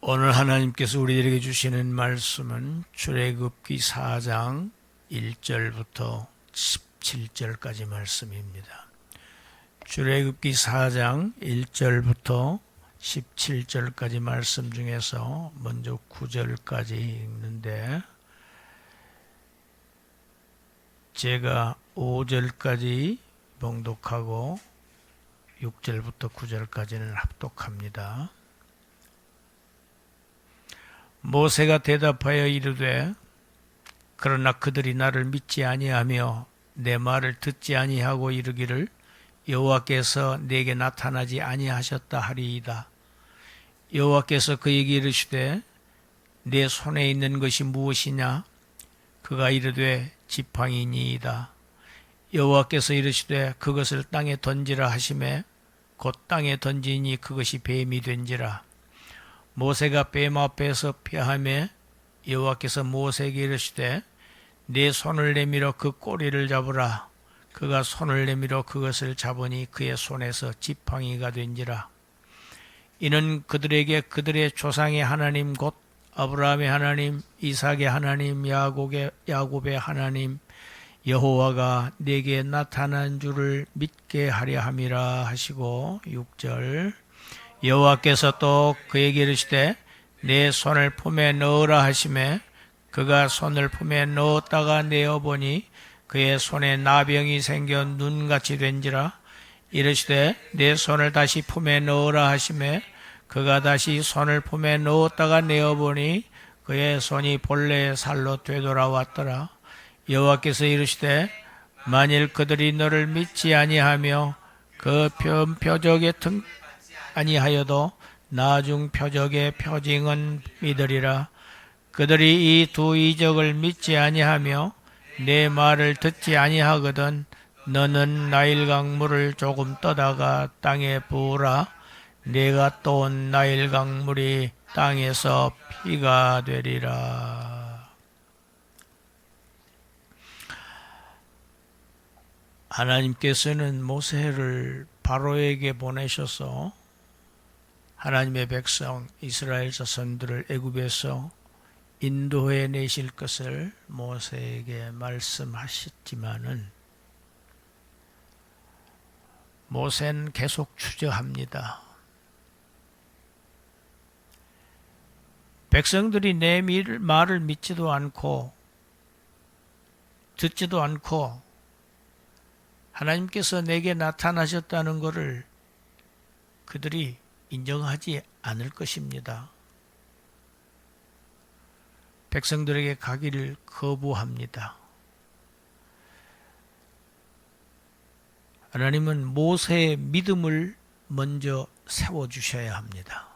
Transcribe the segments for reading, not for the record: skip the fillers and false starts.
오늘 하나님께서 우리들에게 주시는 말씀은 출애굽기 4장 1절부터 17절까지 말씀입니다. 출애굽기 4장 1절부터 17절까지 말씀 중에서 먼저 9절까지 읽는데, 제가 5절까지 봉독하고 6절부터 9절까지는 합독합니다. 모세가 대답하여 이르되, 그러나 그들이 나를 믿지 아니하며 내 말을 듣지 아니하고 이르기를 여호와께서 내게 나타나지 아니하셨다 하리이다. 여호와께서 그에게 이르시되 내 손에 있는 것이 무엇이냐? 그가 이르되 지팡이니이다. 여호와께서 이르시되 그것을 땅에 던지라 하시매 곧 땅에 던지니 그것이 뱀이 된지라. 모세가 뱀 앞에서 피하매 여호와께서 모세에게 이르시되 내 손을 내밀어 그 꼬리를 잡으라. 그가 손을 내밀어 그것을 잡으니 그의 손에서 지팡이가 된지라. 이는 그들에게 그들의 조상의 하나님 곧 아브라함의 하나님, 이삭의 하나님, 야곱의 하나님 여호와가 내게 나타난 줄을 믿게 하려 함이라 하시고, 6절 여호와께서 또 그에게 이르시되 내 손을 품에 넣으라 하시매 그가 손을 품에 넣었다가 내어보니 그의 손에 나병이 생겨 눈같이 된지라. 이르시되 내 손을 다시 품에 넣으라 하시매 그가 다시 손을 품에 넣었다가 내어보니 그의 손이 본래의 살로 되돌아왔더라. 여호와께서 이르시되 만일 그들이 너를 믿지 아니하며 그 표적에 아니하여도 나중 표적의 표징은 믿으리라. 그들이 이 두 이적을 믿지 아니하며 내 말을 듣지 아니하거든 너는 나일강 물을 조금 떠다가 땅에 부으라. 내가 떠온 나일강 물이 땅에서 피가 되리라. 하나님께서는 모세를 바로에게 보내셔서 하나님의 백성 이스라엘 자손들을 애굽에서 인도해 내실 것을 모세에게 말씀하셨지만은 모세는 계속 주저합니다. 백성들이 내 말을 믿지도 않고 듣지도 않고 하나님께서 내게 나타나셨다는 것을 그들이 인정하지 않을 것입니다. 백성들에게 가기를 거부합니다. 하나님은 모세의 믿음을 먼저 세워주셔야 합니다.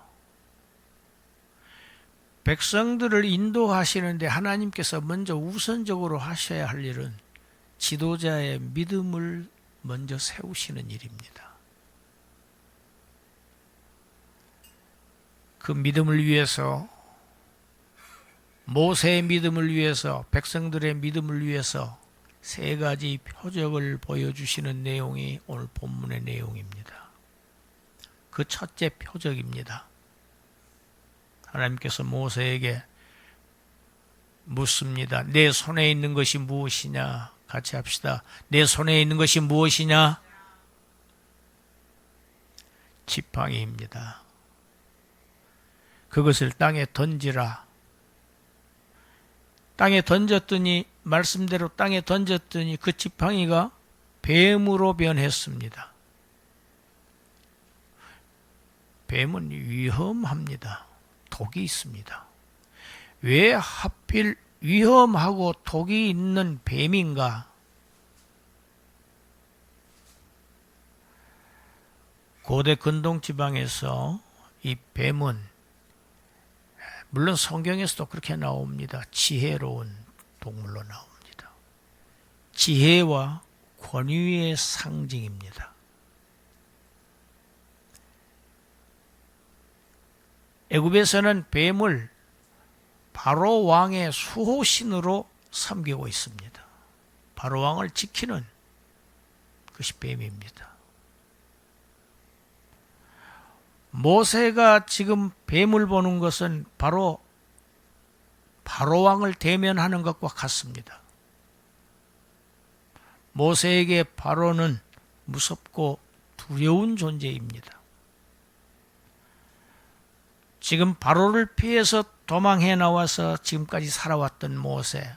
백성들을 인도하시는데 하나님께서 먼저 우선적으로 하셔야 할 일은 지도자의 믿음을 먼저 세우시는 일입니다. 그 믿음을 위해서, 모세의 믿음을 위해서, 백성들의 믿음을 위해서 세 가지 표적을 보여주시는 내용이 오늘 본문의 내용입니다. 그 첫째 표적입니다. 하나님께서 모세에게 묻습니다. 내 손에 있는 것이 무엇이냐? 같이 합시다. 내 손에 있는 것이 무엇이냐? 지팡이입니다. 그것을 땅에 던지라. 땅에 던졌더니, 말씀대로 땅에 던졌더니 그 지팡이가 뱀으로 변했습니다. 뱀은 위험합니다. 독이 있습니다. 왜 하필 위험하고 독이 있는 뱀인가? 고대 근동지방에서 이 뱀은, 물론 성경에서도 그렇게 나옵니다. 지혜로운 동물로 나옵니다. 지혜와 권위의 상징입니다. 애굽에서는 뱀을 바로 왕의 수호신으로 섬기고 있습니다. 바로 왕을 지키는 것이 뱀입니다. 모세가 지금 뱀을 보는 것은 바로 바로왕을 대면하는 것과 같습니다. 모세에게 바로는 무섭고 두려운 존재입니다. 지금 바로를 피해서 도망해 나와서 지금까지 살아왔던 모세,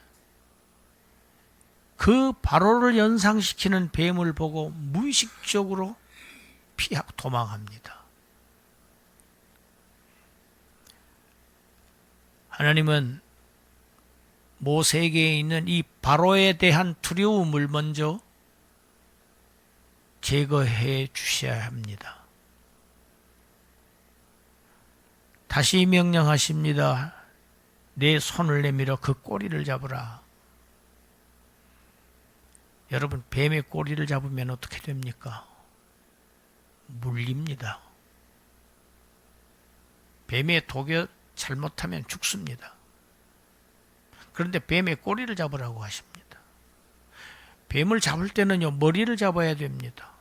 그 바로를 연상시키는 뱀을 보고 무의식적으로 피하고 도망합니다. 하나님은 모세에게 있는 이 바로에 대한 두려움을 먼저 제거해 주셔야 합니다. 다시 명령하십니다. 내 손을 내밀어 그 꼬리를 잡으라. 여러분, 뱀의 꼬리를 잡으면 어떻게 됩니까? 물립니다. 뱀의 독에 잘못하면 죽습니다. 그런데 뱀의 꼬리를 잡으라고 하십니다. 뱀을 잡을 때는요, 머리를 잡아야 됩니다.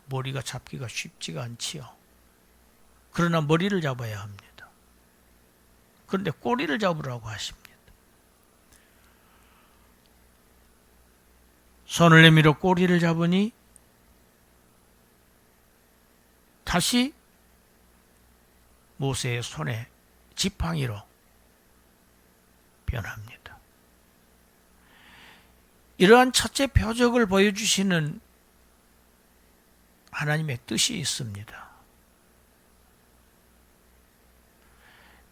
머리가 잡기가 쉽지가 않지요. 그러나 머리를 잡아야 합니다. 그런데 꼬리를 잡으라고 하십니다. 손을 내밀어 꼬리를 잡으니 다시 모세의 손에 지팡이로 변합니다. 이러한 첫째 표적을 보여주시는 하나님의 뜻이 있습니다.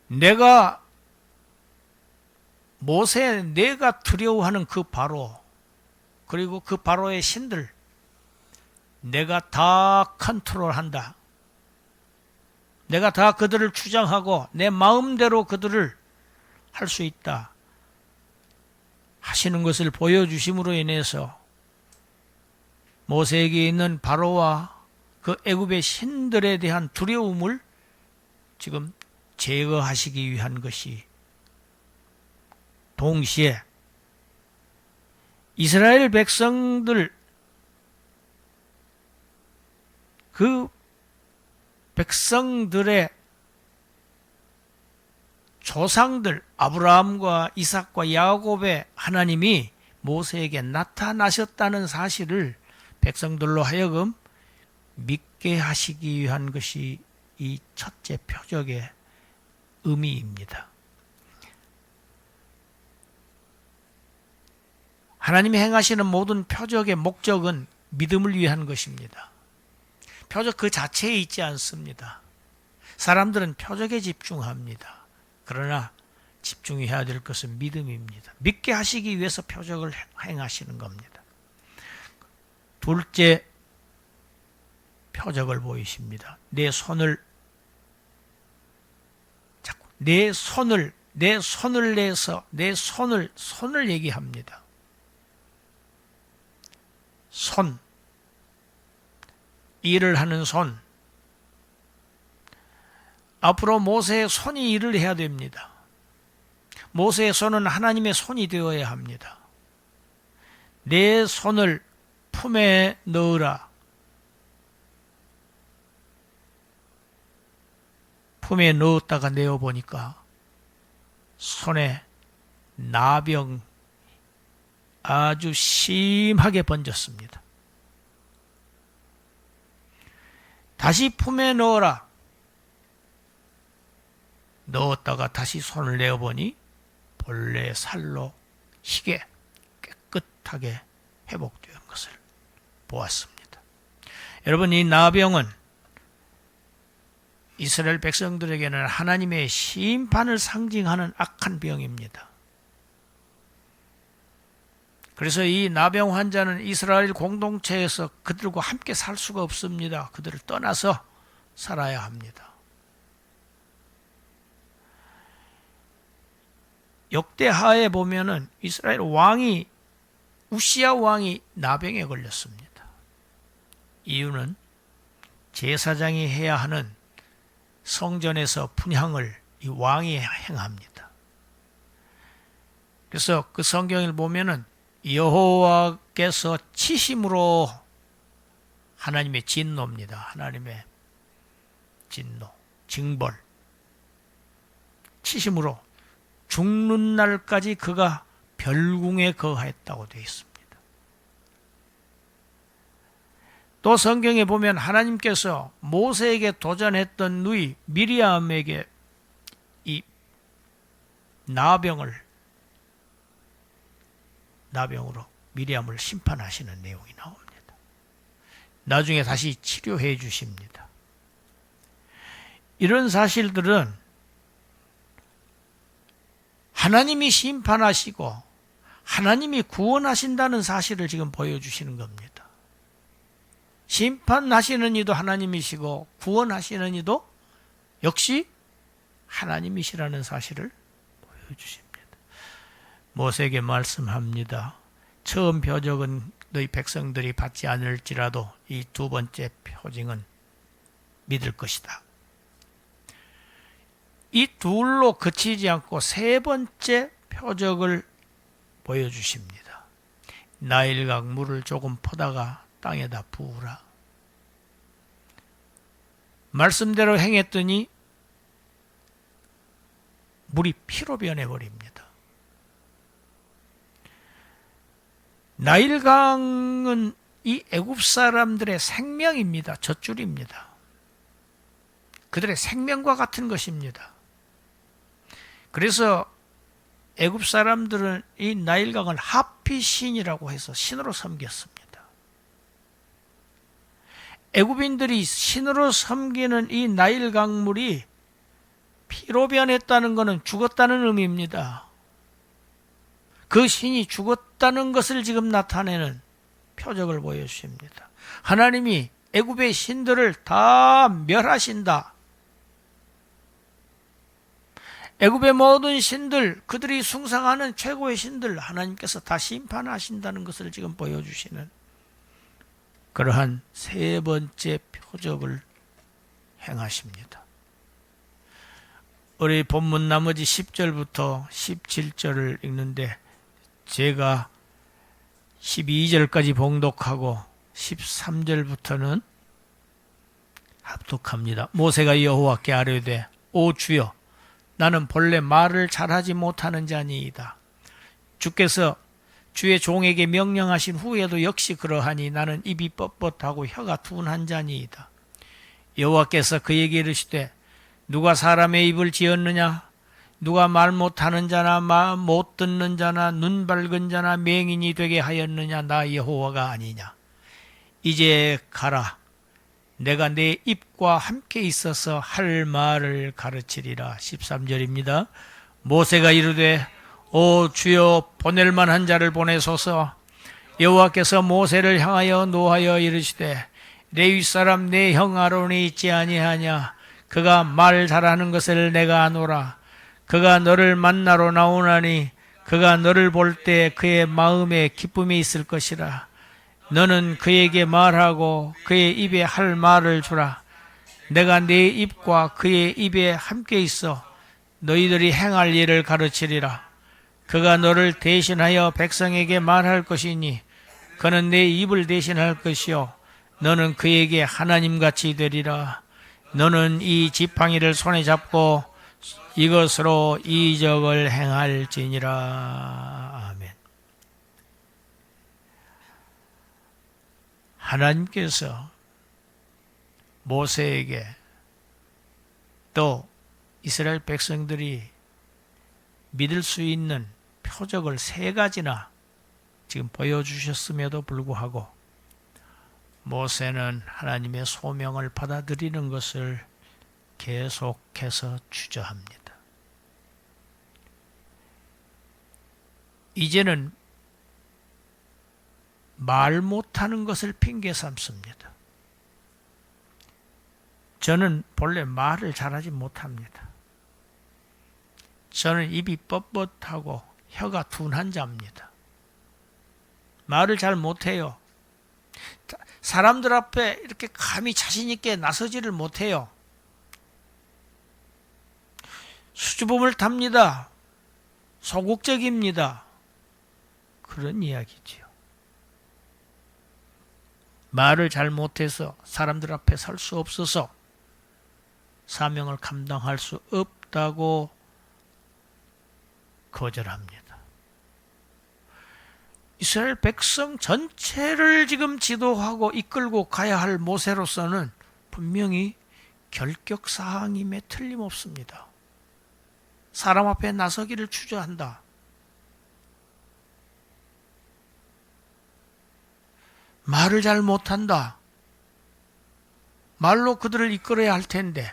내가 두려워하는 그 바로, 그리고 그 바로의 신들, 내가 다 컨트롤한다. 내가 다 그들을 주장하고 내 마음대로 그들을 할 수 있다 하시는 것을 보여주심으로 인해서 모세에게 있는 바로와 그 애굽의 신들에 대한 두려움을 지금 제거하시기 위한 것이, 동시에 이스라엘 백성들, 그 백성들의 조상들 아브라함과 이삭과 야곱의 하나님이 모세에게 나타나셨다는 사실을 백성들로 하여금 믿게 하시기 위한 것이 이 첫째 표적의 의미입니다. 하나님이 행하시는 모든 표적의 목적은 믿음을 위한 것입니다. 표적 그 자체에 있지 않습니다. 사람들은 표적에 집중합니다. 그러나 집중해야 될 것은 믿음입니다. 믿게 하시기 위해서 표적을 행하시는 겁니다. 둘째 표적을 보이십니다. 내 손을 내서 내 손을 얘기합니다. 손, 일을 하는 손. 앞으로 모세의 손이 일을 해야 됩니다. 모세의 손은 하나님의 손이 되어야 합니다. 내 손을 품에 넣으라. 품에 넣었다가 내어보니까 손에 나병 아주 심하게 번졌습니다. 다시 품에 넣어라. 넣었다가 다시 손을 내어보니 본래 살로 희게 깨끗하게 회복된 것을 보았습니다. 여러분, 이 나병은 이스라엘 백성들에게는 하나님의 심판을 상징하는 악한 병입니다. 그래서 이 나병 환자는 이스라엘 공동체에서 그들과 함께 살 수가 없습니다. 그들을 떠나서 살아야 합니다. 역대하에 보면은 이스라엘 왕이, 우시야 왕이 나병에 걸렸습니다. 이유는 제사장이 해야 하는 성전에서 분향을 이 왕이 행합니다. 그래서 그 성경을 보면은 여호와께서 치심으로, 하나님의 진노입니다. 하나님의 진노, 징벌, 치심으로 죽는 날까지 그가 별궁에 거하였다고 되어 있습니다. 또 성경에 보면 하나님께서 모세에게 도전했던 누이 미리암에게 이 나병으로 미리암을 심판하시는 내용이 나옵니다. 나중에 다시 치료해 주십니다. 이런 사실들은 하나님이 심판하시고 하나님이 구원하신다는 사실을 지금 보여주시는 겁니다. 심판하시는 이도 하나님이시고 구원하시는 이도 역시 하나님이시라는 사실을 보여주십니다. 모세에게 말씀합니다. 처음 표적은 너희 백성들이 받지 않을지라도 이 두 번째 표징은 믿을 것이다. 이 둘로 그치지 않고 세 번째 표적을 보여주십니다. 나일강 물을 조금 퍼다가 땅에다 부으라. 말씀대로 행했더니 물이 피로 변해버립니다. 나일강은 이 애굽 사람들의 생명입니다. 젖줄입니다. 그들의 생명과 같은 것입니다. 그래서 애굽 사람들은 이 나일강을 하피신이라고 해서 신으로 섬겼습니다. 애굽인들이 신으로 섬기는 이 나일강물이 피로 변했다는 것은 죽었다는 의미입니다. 그 신이 죽었다는 것을 지금 나타내는 표적을 보여주십니다. 하나님이 애굽의 신들을 다 멸하신다. 애굽의 모든 신들, 그들이 숭상하는 최고의 신들 하나님께서 다 심판하신다는 것을 지금 보여주시는 그러한 세 번째 표적을 행하십니다. 우리 본문 나머지 10절부터 17절을 읽는데 제가 12절까지 봉독하고 13절부터는 합독합니다. 모세가 여호와께 아뢰되 오 주여 나는 본래 말을 잘하지 못하는 자니이다. 주께서 주의 종에게 명령하신 후에도 역시 그러하니 나는 입이 뻣뻣하고 혀가 둔한 자니이다. 여호와께서 그에게 이르시되 누가 사람의 입을 지었느냐? 누가 말 못하는 자나 말 못 듣는 자나 눈 밝은 자나 맹인이 되게 하였느냐? 나 여호와가 아니냐? 이제 가라. 내가 내 입과 함께 있어서 할 말을 가르치리라. 13절입니다. 모세가 이르되 오 주여 보낼 만한 자를 보내소서. 여호와께서 모세를 향하여 노하여 이르시되 레위 사람 내 형 아론이 있지 아니하냐? 그가 말 잘하는 것을 내가 아노라. 그가 너를 만나러 나오나니 그가 너를 볼 때 그의 마음에 기쁨이 있을 것이라. 너는 그에게 말하고 그의 입에 할 말을 주라. 내가 네 입과 그의 입에 함께 있어 너희들이 행할 일을 가르치리라. 그가 너를 대신하여 백성에게 말할 것이니 그는 내 입을 대신할 것이요 너는 그에게 하나님같이 되리라. 너는 이 지팡이를 손에 잡고 이것으로 이적을 행할지니라. 아멘. 하나님께서 모세에게 또 이스라엘 백성들이 믿을 수 있는 표적을 세 가지나 지금 보여주셨음에도 불구하고 모세는 하나님의 소명을 받아들이는 것을 계속해서 주저합니다. 이제는 말 못하는 것을 핑계 삼습니다. 저는 본래 말을 잘하지 못합니다. 저는 입이 뻣뻣하고 혀가 둔한 자입니다. 말을 잘 못해요. 사람들 앞에 이렇게 감히 자신 있게 나서지를 못해요. 수줍음을 탑니다. 소극적입니다. 그런 이야기지요. 말을 잘 못해서 사람들 앞에 설 수 없어서 사명을 감당할 수 없다고 거절합니다. 이스라엘 백성 전체를 지금 지도하고 이끌고 가야 할 모세로서는 분명히 결격사항임에 틀림없습니다. 사람 앞에 나서기를 주저한다. 말을 잘 못한다. 말로 그들을 이끌어야 할 텐데,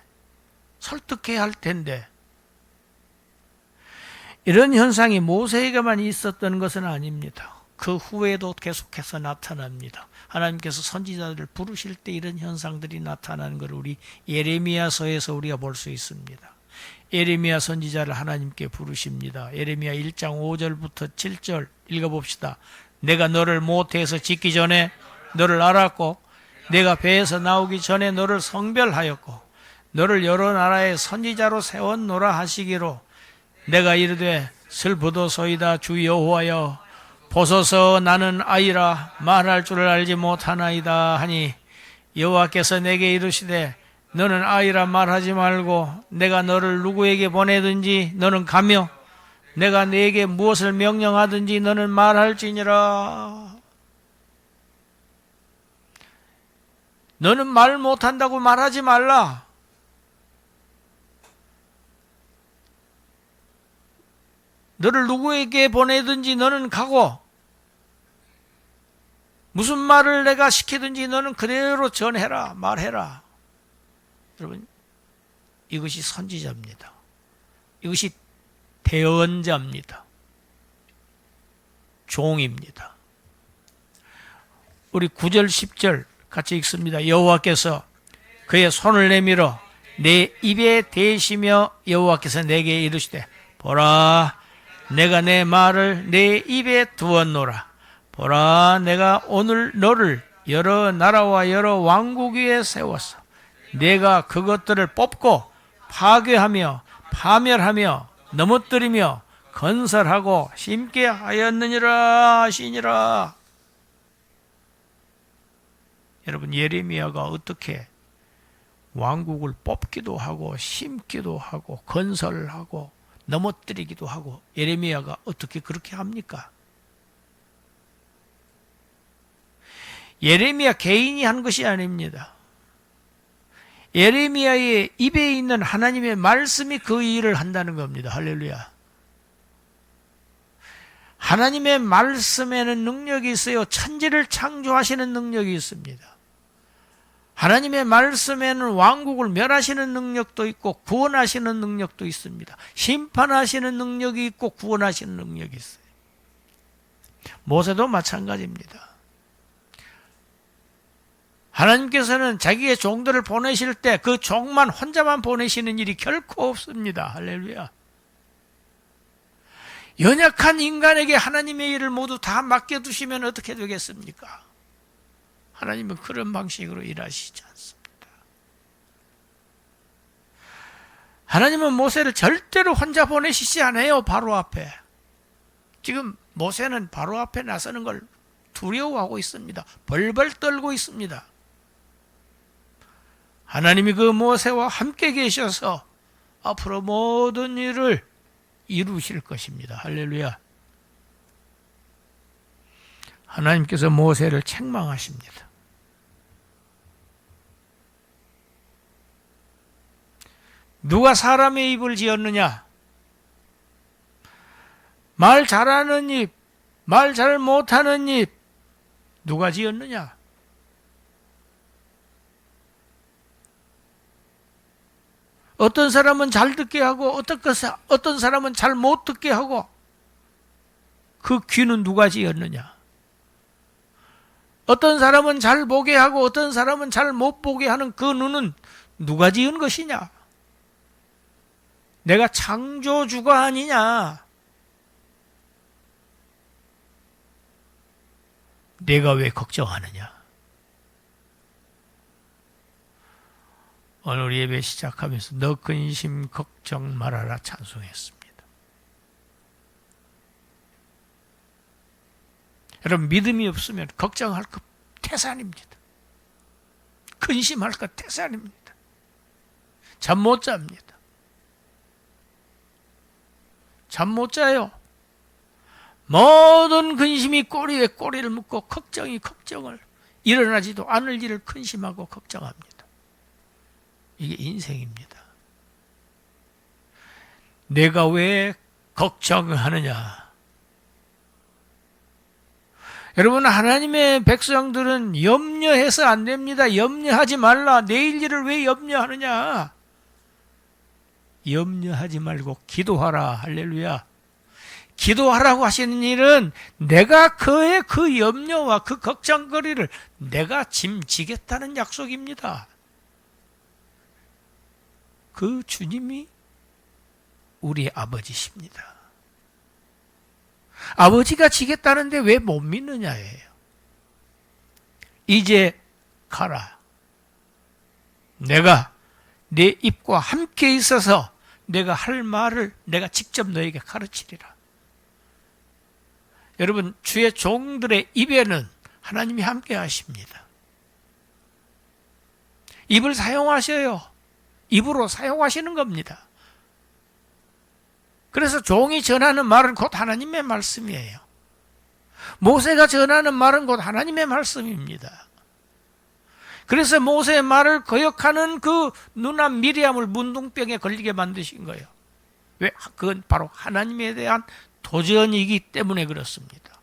설득해야 할 텐데, 이런 현상이 모세에게만 있었던 것은 아닙니다. 그 후에도 계속해서 나타납니다. 하나님께서 선지자들을 부르실 때 이런 현상들이 나타나는 것을 우리 예레미야서에서 우리가 볼 수 있습니다. 예레미야 선지자를 하나님께 부르십니다. 예레미야 1장 5절부터 7절 읽어봅시다. 내가 너를 모태에서 짓기 전에 너를 알았고 내가 배에서 나오기 전에 너를 성별하였고 너를 여러 나라의 선지자로 세웠노라 하시기로 내가 이르되 슬프도소이다 주 여호와여 보소서 나는 아이라 말할 줄을 알지 못하나이다 하니 여호와께서 내게 이르시되 너는 아이라 말하지 말고 내가 너를 누구에게 보내든지 너는 가며 내가 네게 무엇을 명령하든지 너는 말할지니라. 너는 말 못한다고 말하지 말라. 너를 누구에게 보내든지 너는 가고 무슨 말을 내가 시키든지 너는 그대로 전해라, 말해라. 여러분, 이것이 선지자입니다. 이것이 대언자입니다. 종입니다. 우리 9절 10절 같이 읽습니다. 여호와께서 그의 손을 내밀어 내 입에 대시며 여호와께서 내게 이르시되 보라 내가 내 말을 내 입에 두었노라. 보라 내가 오늘 너를 여러 나라와 여러 왕국 위에 세웠어. 내가 그것들을 뽑고 파괴하며 파멸하며 넘어뜨리며 건설하고 심게 하였느니라 하시니라. 여러분, 예레미야가 어떻게 왕국을 뽑기도 하고 심기도 하고 건설하고 넘어뜨리기도 하고 예레미야가 어떻게 그렇게 합니까? 예레미야 개인이 한 것이 아닙니다. 예레미야의 입에 있는 하나님의 말씀이 그 일을 한다는 겁니다. 할렐루야. 하나님의 말씀에는 능력이 있어요. 천지를 창조하시는 능력이 있습니다. 하나님의 말씀에는 왕국을 멸하시는 능력도 있고 구원하시는 능력도 있습니다. 심판하시는 능력이 있고 구원하시는 능력이 있어요. 모세도 마찬가지입니다. 하나님께서는 자기의 종들을 보내실 때 그 종만 혼자만 보내시는 일이 결코 없습니다. 할렐루야. 연약한 인간에게 하나님의 일을 모두 다 맡겨두시면 어떻게 되겠습니까? 하나님은 그런 방식으로 일하시지 않습니다. 하나님은 모세를 절대로 혼자 보내시지 않아요. 바로 앞에. 지금 모세는 바로 앞에 나서는 걸 두려워하고 있습니다. 벌벌 떨고 있습니다. 하나님이 그 모세와 함께 계셔서 앞으로 모든 일을 이루실 것입니다. 할렐루야. 하나님께서 모세를 책망하십니다. 누가 사람의 입을 지었느냐? 말 잘하는 입, 말 잘 못하는 입, 누가 지었느냐? 어떤 사람은 잘 듣게 하고 어떤 사람은 잘 못 듣게 하고 그 귀는 누가 지었느냐? 어떤 사람은 잘 보게 하고 어떤 사람은 잘 못 보게 하는 그 눈은 누가 지은 것이냐? 내가 창조주가 아니냐? 내가 왜 걱정하느냐? 오늘 예배 시작하면서 너 근심 걱정 말아라 찬송했습니다. 여러분, 믿음이 없으면 걱정할 것 태산입니다. 근심할 것 태산입니다. 잠 못 잡니다. 잠 못 자요. 모든 근심이 꼬리에 꼬리를 묶고 걱정이 걱정을, 일어나지도 않을 일을 근심하고 걱정합니다. 이게 인생입니다. 내가 왜 걱정하느냐? 여러분, 하나님의 백성들은 염려해서 안 됩니다. 염려하지 말라. 내일 일을 왜 염려하느냐? 염려하지 말고 기도하라. 할렐루야. 기도하라고 하시는 일은 내가 그의 그 염려와 그 걱정거리를 내가 짐지겠다는 약속입니다. 그 주님이 우리 아버지십니다. 아버지가 지겠다는데 왜 못 믿느냐예요. 이제 가라. 내가 내 입과 함께 있어서 내가 할 말을 내가 직접 너에게 가르치리라. 여러분, 주의 종들의 입에는 하나님이 함께 하십니다. 입을 사용하셔요. 입으로 사용하시는 겁니다. 그래서 종이 전하는 말은 곧 하나님의 말씀이에요. 모세가 전하는 말은 곧 하나님의 말씀입니다. 그래서 모세의 말을 거역하는 그 누나 미리암을 문둥병에 걸리게 만드신 거예요. 왜? 그건 바로 하나님에 대한 도전이기 때문에 그렇습니다.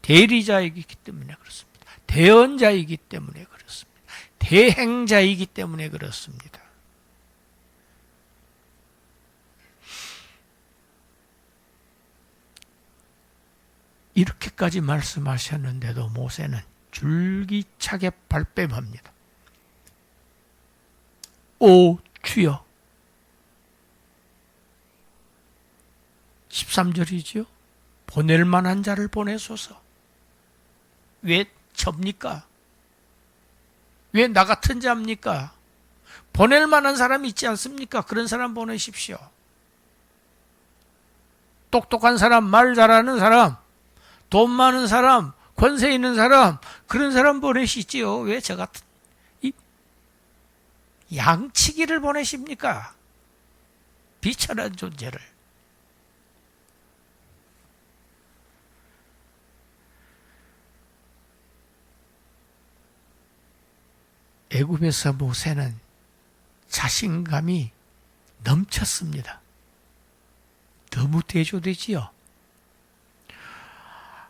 대리자이기 때문에 그렇습니다. 대언자이기 때문에 그렇습니다. 대행자이기 때문에 그렇습니다. 이렇게까지 말씀하셨는데도 모세는 줄기차게 발뺌합니다. 오 주여. 13절이죠. 보낼 만한 자를 보내소서. 왜 접니까? 왜 나 같은 자입니까? 보낼 만한 사람이 있지 않습니까? 그런 사람 보내십시오. 똑똑한 사람, 말 잘하는 사람, 돈 많은 사람, 권세 있는 사람, 그런 사람 보내시지요. 왜 저 같은 양치기를 보내십니까? 비천한 존재를. 애굽에서 모세는 자신감이 넘쳤습니다. 너무 대조되지요.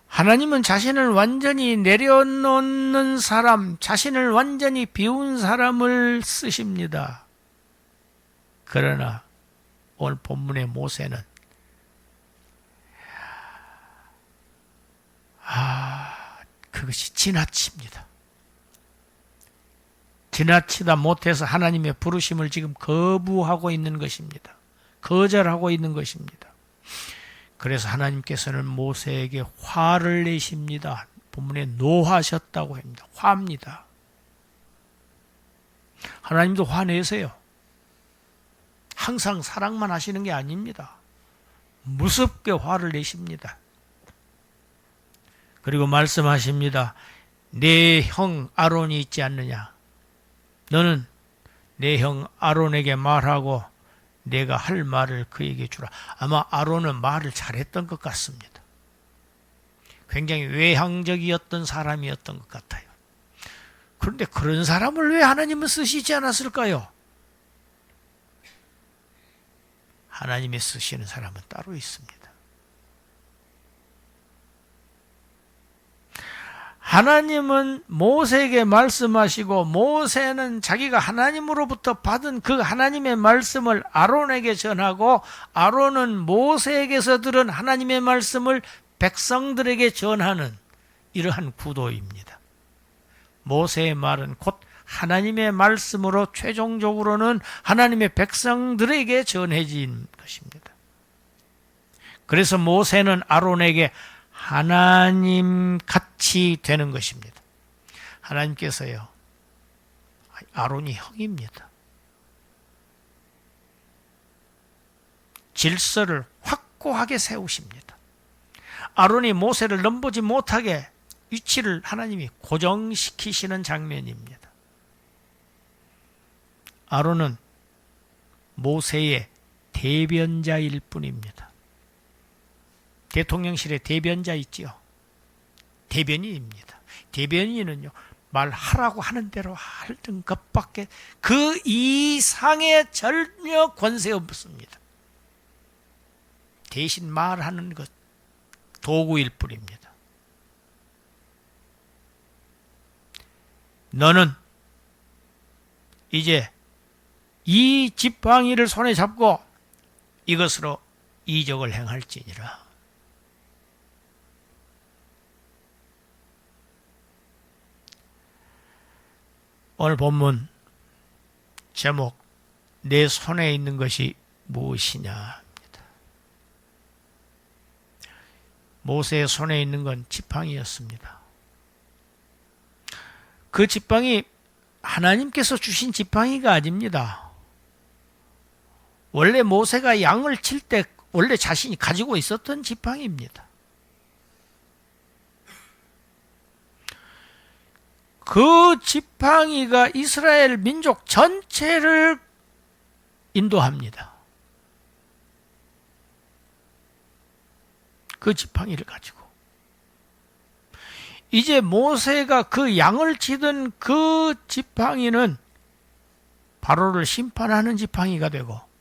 하나님은 자신을 완전히 내려놓는 사람, 자신을 완전히 비운 사람을 쓰십니다. 그러나 오늘 본문의 모세는 그것이 지나칩니다. 지나치다 못해서 하나님의 부르심을 지금 거부하고 있는 것입니다. 거절하고 있는 것입니다. 그래서 하나님께서는 모세에게 화를 내십니다. 본문에 노하셨다고 합니다. 화입니다. 하나님도 화내세요. 항상 사랑만 하시는 게 아닙니다. 무섭게 화를 내십니다. 그리고 말씀하십니다. 내 형 아론이 있지 않느냐? 너는 내 형 아론에게 말하고 내가 할 말을 그에게 주라. 아마 아론은 말을 잘했던 것 같습니다. 굉장히 외향적이었던 사람이었던 것 같아요. 그런데 그런 사람을 왜 하나님은 쓰시지 않았을까요? 하나님이 쓰시는 사람은 따로 있습니다. 하나님은 모세에게 말씀하시고 모세는 자기가 하나님으로부터 받은 그 하나님의 말씀을 아론에게 전하고 아론은 모세에게서 들은 하나님의 말씀을 백성들에게 전하는 이러한 구도입니다. 모세의 말은 곧 하나님의 말씀으로 최종적으로는 하나님의 백성들에게 전해진 것입니다. 그래서 모세는 아론에게 하나님 같이 되는 것입니다. 하나님께서요, 아론이 형입니다. 질서를 확고하게 세우십니다. 아론이 모세를 넘보지 못하게 위치를 하나님이 고정시키시는 장면입니다. 아론은 모세의 대변자일 뿐입니다. 대통령실에 대변자 있지요. 대변인입니다. 대변인은요, 말하라고 하는 대로 하는 것밖에 그 이상의 전혀 권세 없습니다. 대신 말하는 것, 도구일 뿐입니다. 너는 이제 이 지팡이를 손에 잡고 이것으로 이적을 행할지니라. 오늘 본문 제목, 내 손에 있는 것이 무엇이냐. 모세의 손에 있는 건 지팡이였습니다. 그 지팡이 하나님께서 주신 지팡이가 아닙니다. 원래 모세가 양을 칠 때 원래 자신이 가지고 있었던 지팡이입니다. 그 지팡이가 이스라엘 민족 전체를 인도합니다. 그 지팡이를 가지고 이제 모세가 그 양을 치던 그 지팡이는 바로를 심판하는 지팡이가 되고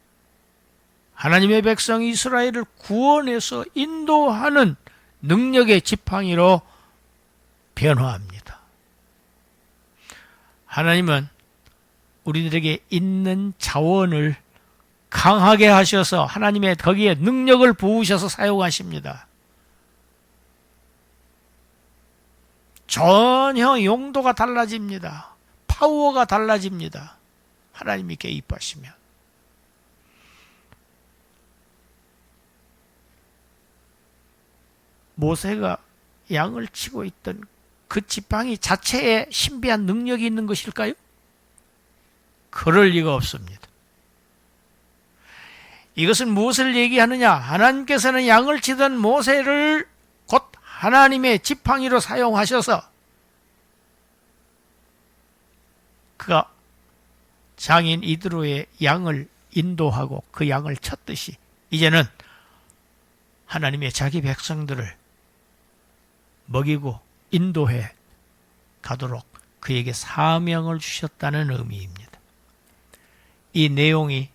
하나님의 백성 이스라엘을 구원해서 인도하는 능력의 지팡이로 변화합니다. 하나님은 우리들에게 있는 자원을 강하게 하셔서 하나님의 거기에 능력을 부으셔서 사용하십니다. 전혀 용도가 달라집니다. 파워가 달라집니다. 하나님이 개입하시면. 모세가 양을 치고 있던 그 지팡이 자체에 신비한 능력이 있는 것일까요? 그럴 리가 없습니다. 이것은 무엇을 얘기하느냐? 하나님께서는 양을 치던 모세를 곧 하나님의 지팡이로 사용하셔서 그가 장인 이드로의 양을 인도하고 그 양을 쳤듯이 이제는 하나님의 자기 백성들을 먹이고 인도해 가도록 그에게 사명을 주셨다는 의미입니다. 이 내용이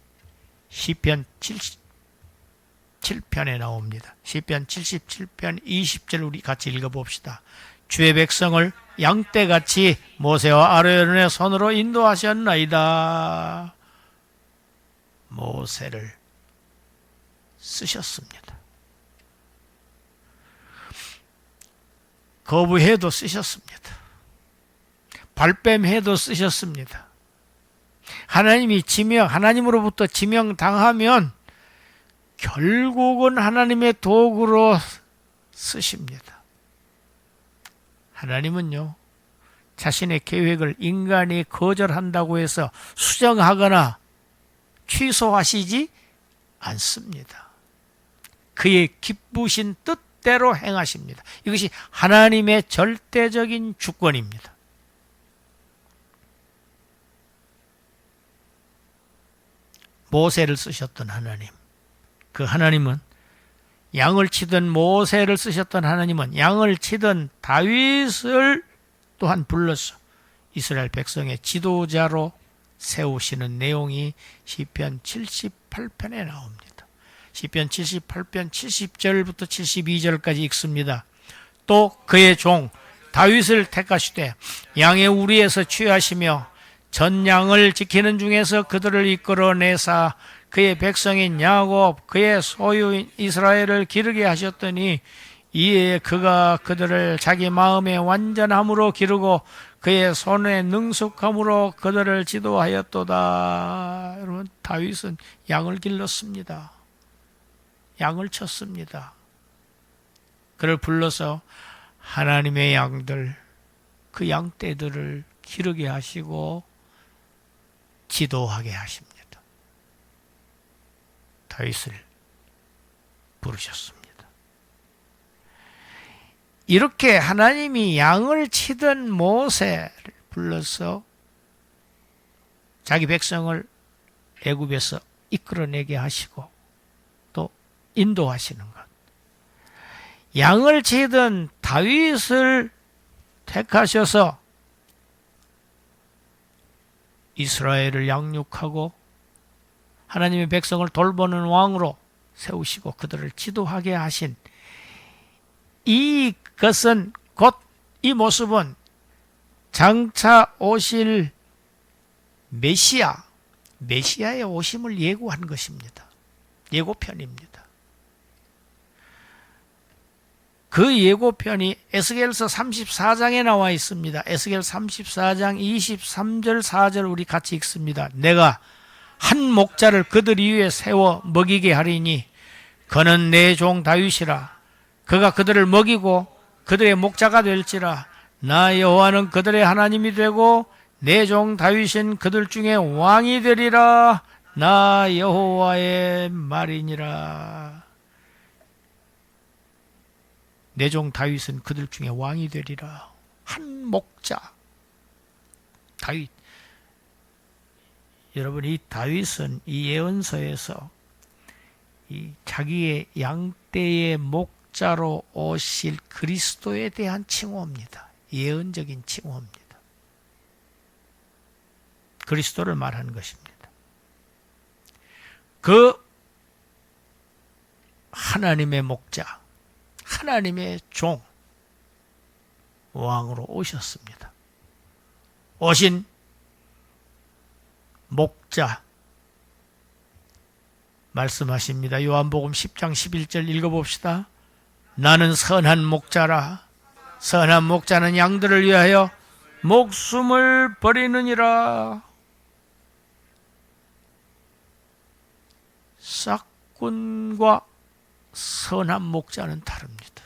시편 77편에 나옵니다. 시편 77편 20절 우리 같이 읽어봅시다. 주의 백성을 양떼같이 모세와 아론의 손으로 인도하셨나이다. 모세를 쓰셨습니다. 거부해도 쓰셨습니다. 발뺌해도 쓰셨습니다. 하나님이 하나님으로부터 지명당하면 결국은 하나님의 도구로 쓰십니다. 하나님은요, 자신의 계획을 인간이 거절한다고 해서 수정하거나 취소하시지 않습니다. 그의 기쁘신 뜻대로 행하십니다. 이것이 하나님의 절대적인 주권입니다. 모세를 쓰셨던 하나님, 그 하나님은 양을 치던 모세를 쓰셨던 하나님은 양을 치던 다윗을 또한 불러서 이스라엘 백성의 지도자로 세우시는 내용이 시편 78편에 나옵니다. 시편 78편 70절부터 72절까지 읽습니다. 또 그의 종 다윗을 택하시되 양의 우리에서 취하시며 전 양을 지키는 중에서 그들을 이끌어내사 그의 백성인 야곱 그의 소유인 이스라엘을 기르게 하셨더니 이에 그가 그들을 자기 마음의 완전함으로 기르고 그의 손의 능숙함으로 그들을 지도하였도다. 여러분, 다윗은 양을 길렀습니다. 양을 쳤습니다. 그를 불러서 하나님의 양들, 그 양떼들을 기르게 하시고 지도하게 하십니다. 다윗을 부르셨습니다. 이렇게 하나님이 양을 치던 모세를 불러서 자기 백성을 애굽에서 이끌어내게 하시고 또 인도하시는 것. 양을 치던 다윗을 택하셔서 이스라엘을 양육하고 하나님의 백성을 돌보는 왕으로 세우시고 그들을 지도하게 하신 이것은 곧 이 모습은 장차 오실 메시아의 오심을 예고한 것입니다. 예고편입니다. 그 예고편이 에스겔서 34장에 나와 있습니다. 에스겔 34장 23절 4절 우리 같이 읽습니다. 내가 한 목자를 그들 위에 세워 먹이게 하리니 그는 내 종 다윗이라. 그가 그들을 먹이고 그들의 목자가 될지라. 나 여호와는 그들의 하나님이 되고 내 종 다윗은 그들 중에 왕이 되리라. 나 여호와의 말이니라. 내 종 다윗은 그들 중에 왕이 되리라. 한 목자 다윗. 여러분, 이 다윗은 이 예언서에서 이 자기의 양떼의 목자로 오실 그리스도에 대한 칭호입니다. 예언적인 칭호입니다. 그리스도를 말하는 것입니다. 그 하나님의 목자, 하나님의 종, 왕으로 오셨습니다. 오신 목자 말씀하십니다. 요한복음 10장 11절 읽어봅시다. 나는 선한 목자라. 선한 목자는 양들을 위하여 목숨을 버리느니라. 싹군과 선한 목자는 다릅니다.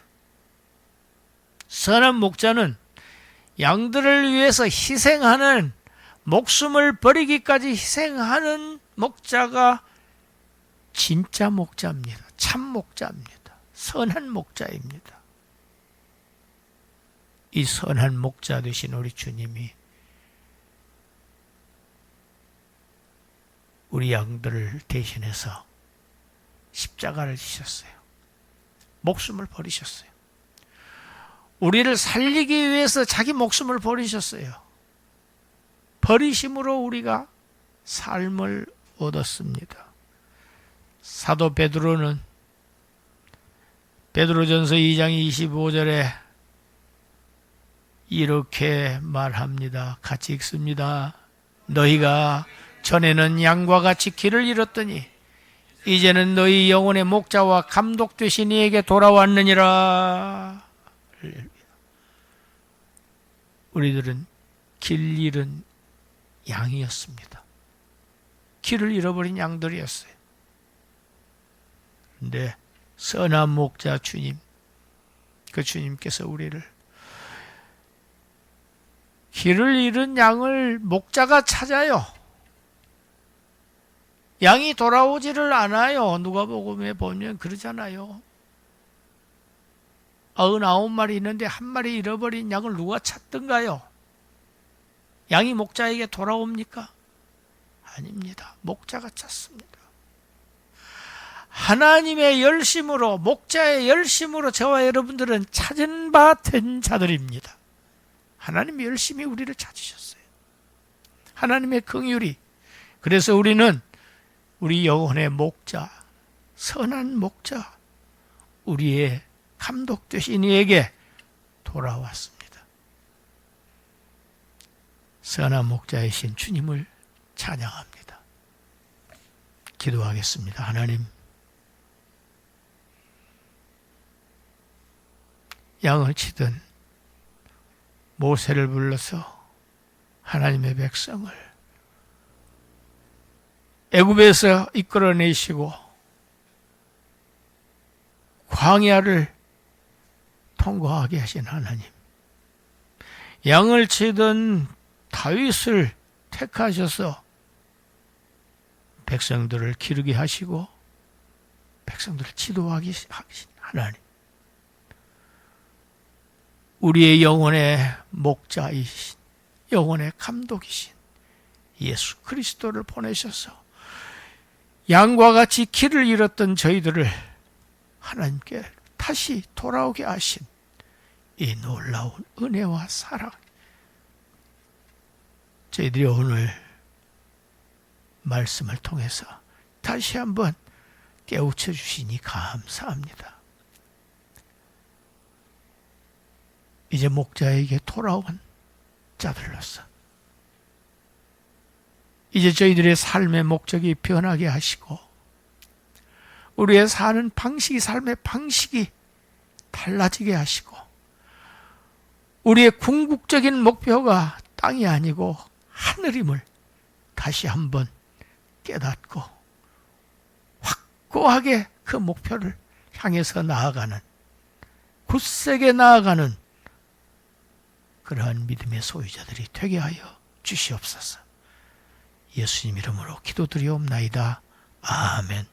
선한 목자는 양들을 위해서 희생하는, 목숨을 버리기까지 희생하는 목자가 진짜 목자입니다. 참 목자입니다. 선한 목자입니다. 이 선한 목자 되신 우리 주님이 우리 양들을 대신해서 십자가를 지셨어요. 목숨을 버리셨어요. 우리를 살리기 위해서 자기 목숨을 버리셨어요. 버리심으로 우리가 삶을 얻었습니다. 사도 베드로는 베드로전서 2장 25절에 이렇게 말합니다. 같이 읽습니다. 너희가 전에는 양과 같이 길을 잃었더니 이제는 너희 영혼의 목자와 감독 되신 이에게 돌아왔느니라. 우리들은 길 잃은 양이었습니다. 길을 잃어버린 양들이었어요. 그런데 선한 목자 주님, 그 주님께서 우리를, 길을 잃은 양을 목자가 찾아요. 양이 돌아오지를 않아요. 누가복음에 보면 그러잖아요. 99마리 있는데 한 마리 잃어버린 양을 누가 찾던가요? 양이 목자에게 돌아옵니까? 아닙니다. 목자가 찾습니다. 하나님의 열심으로, 목자의 열심으로 저와 여러분들은 찾은 바 된 자들입니다. 하나님의 열심히 우리를 찾으셨어요. 하나님의 긍휼이. 그래서 우리는 우리 영혼의 목자, 선한 목자, 우리의 감독 되신 이에게 돌아왔습니다. 선한 목자이신 주님을 찬양합니다. 기도하겠습니다. 하나님, 양을 치던 모세를 불러서 하나님의 백성을 애굽에서 이끌어내시고 광야를 통과하게 하신 하나님, 양을 치던 다윗을 택하셔서 백성들을 기르게 하시고 백성들을 지도하게 하신 하나님, 우리의 영혼의 목자이신, 영혼의 감독이신 예수 그리스도를 보내셔서 양과 같이 길을 잃었던 저희들을 하나님께 다시 돌아오게 하신 이 놀라운 은혜와 사랑, 저희들이 오늘 말씀을 통해서 다시 한번 깨우쳐 주시니 감사합니다. 이제 목자에게 돌아온 자들로서 이제 저희들의 삶의 목적이 변하게 하시고 우리의 사는 방식이, 삶의 방식이 달라지게 하시고 우리의 궁극적인 목표가 땅이 아니고 하늘임을 다시 한번 깨닫고 확고하게 그 목표를 향해서 나아가는, 굳세게 나아가는 그러한 믿음의 소유자들이 되게 하여 주시옵소서. 예수님 이름으로 기도드리옵나이다. 아멘.